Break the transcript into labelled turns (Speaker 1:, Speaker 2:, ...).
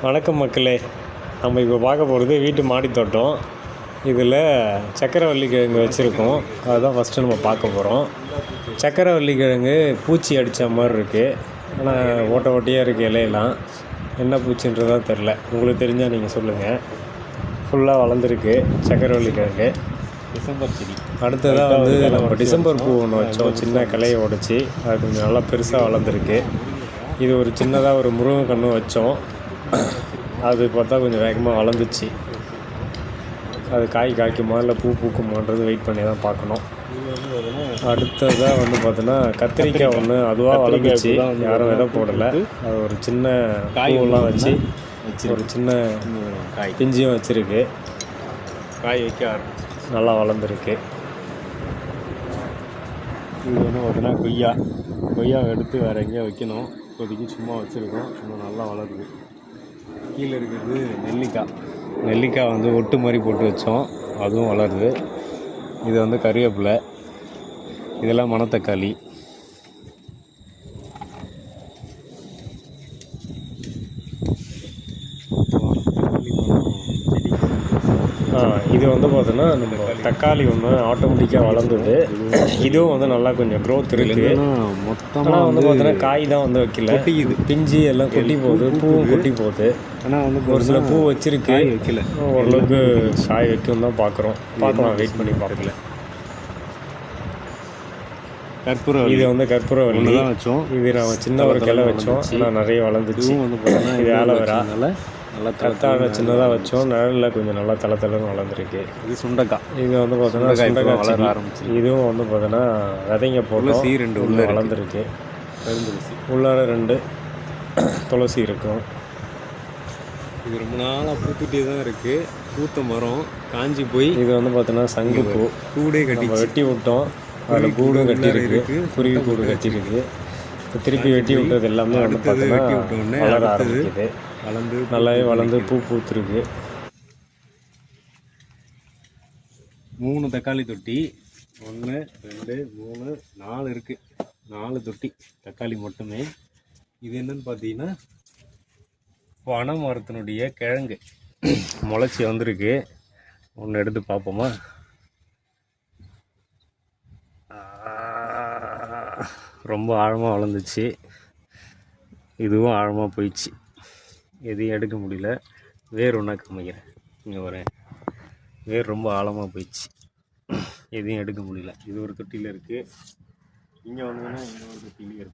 Speaker 1: வணக்கம் மக்களே. நம்ம இப்போ பார்க்க போகிறது வீட்டு மாடி தோட்டம். இதில் சக்கரவள்ளி கிழங்கு வச்சுருக்கோம். அதுதான் ஃபஸ்ட்டு நம்ம பார்க்க போகிறோம். சக்கரவள்ளி கிழங்கு பூச்சி அடித்த மாதிரி இருக்குது. ஆனால் ஓட்டையாக இருக்குது. இலையெல்லாம் என்ன பூச்சின்றதா தெரில. உங்களுக்கு தெரிஞ்சால் நீங்கள் சொல்லுங்கள். ஃபுல்லாக வளர்ந்துருக்கு சக்கரவள்ளி கிழங்கு.
Speaker 2: டிசம்பர் செடி.
Speaker 1: அடுத்ததாக நம்ம டிசம்பர் பூ ஒன்று வச்சோம். சின்ன கிளையை உடச்சி அது கொஞ்சம் நல்லா பெருசாக வளர்ந்துருக்கு. இது ஒரு சின்னதாக ஒரு முருங்கைக்கன்று வச்சோம். அது பார்த்தா கொஞ்சம் வேகமாக வளர்ந்துச்சு. அது காய்க்குமா இல்லை பூ பூக்குமான்றது வெயிட் பண்ணி தான் பார்க்கணும். அடுத்ததாக பார்த்தோன்னா கத்திரிக்காய் ஒன்று அதுவாக வளர்ந்துச்சு. யாரும் விதை போடலை. அது ஒரு சின்ன பூவெல்லாம் வச்சு ஒரு சின்ன பிஞ்சியும் வச்சுருக்கு.
Speaker 2: காய் வைக்க
Speaker 1: நல்லா வளர்ந்துருக்கு.
Speaker 2: இது பார்த்தோன்னா கொய்யாவை எடுத்து வேறு எங்கேயா வைக்கணும். இப்போதைக்கு சும்மா வச்சுருக்கோம். சும்மா நல்லா வளருது. கீழே இருக்கிறது
Speaker 1: நெல்லிக்காய் ஒட்டு மாதிரி போட்டு வச்சோம். அதுவும் வளருது. இது கறிவேப்பிலை. இதெல்லாம் மணத்தக்காளி. இது பார்த்தோன்னா நம்ம தக்காளி ஒன்று ஆட்டோமேட்டிக்காக வளர்ந்தது. இதுவும் நல்லா கொஞ்சம் க்ரோத் இருக்குது. மொத்தமாக பார்த்தோன்னா காய் தான் வைக்கல. கொட்டிக்குது. பிஞ்சு எல்லாம் கொட்டி போகுது. பூவும் கொட்டி போகுது. ஆனால் ஒரு சில பூ வச்சிருக்கு. வைக்கல. ஓரளவுக்கு காய் வைக்கும் தான் பார்க்கலாம். வெயிட் பண்ணி பார்க்கல.
Speaker 2: கற்பூரவள்ளி.
Speaker 1: இது கற்பூரவள்ளி தான் வச்சோம். இது நான் சின்ன ஒரு கிளை வச்சோம். ஆனால் நிறைய வளர்ந்துச்சு. இது ஆலோவேரா. நல்லா கத்தாழை சின்னதாக வச்சோம். நிழலில் கொஞ்சம் நல்லா தளன்னு வளர்ந்துருக்கு.
Speaker 2: இது சுண்டைக்காய்.
Speaker 1: இது பார்த்தோன்னா சுண்டைக்காய் வளர ஆரம்பிச்சு. இதுவும் பார்த்தோன்னா விதைங்க போட்டு
Speaker 2: ரெண்டு உள்ள
Speaker 1: வளர்ந்துருக்கு. உள்ளார 2 துளசி இருக்கும்.
Speaker 2: இது ரொம்ப நாளாக பூத்துட்டே தான் இருக்குது. பூத்த மரம் காஞ்சி போய்
Speaker 1: இது பார்த்தோன்னா சங்குப்பூ.
Speaker 2: கூடே கட்டி
Speaker 1: வெட்டி விட்டோம். அதில் கூடும் கட்டியிருக்கு. குருவி கூடு கட்டியிருக்கு. இப்போ திருப்பி வெட்டி விட்டது எல்லாமே பார்த்தோன்னா வளர ஆரம்பிக்குது. நல்லாவே வளர்ந்து பூ பூத்துருக்கு.
Speaker 2: 3 தக்காளி தொட்டி. 1 2 3 4 இருக்குது. 4 தொட்டி தக்காளி மட்டுமே. இது என்னன்னு பார்த்தீங்கன்னா பனை மரத்தினுடைய கிழங்கு
Speaker 1: முளைச்சி வந்திருக்கு. ஒன்று எடுத்து பார்ப்போமா? ரொம்ப ஆழமாக வளர்ந்துச்சு. இதுவும் ஆழமாக போயிடுச்சு. எதையும் எடுக்க முடியல. வேர் ஒன்றா காமிக்கிறேன். இங்கே வரேன். வேர் ரொம்ப ஆழமாக போயிடுச்சு. எதையும் எடுக்க முடியல. இது ஒரு தொட்டியில் இருக்குது. இங்கே இங்கே ஒரு தொட்டிலையும் இருக்குது.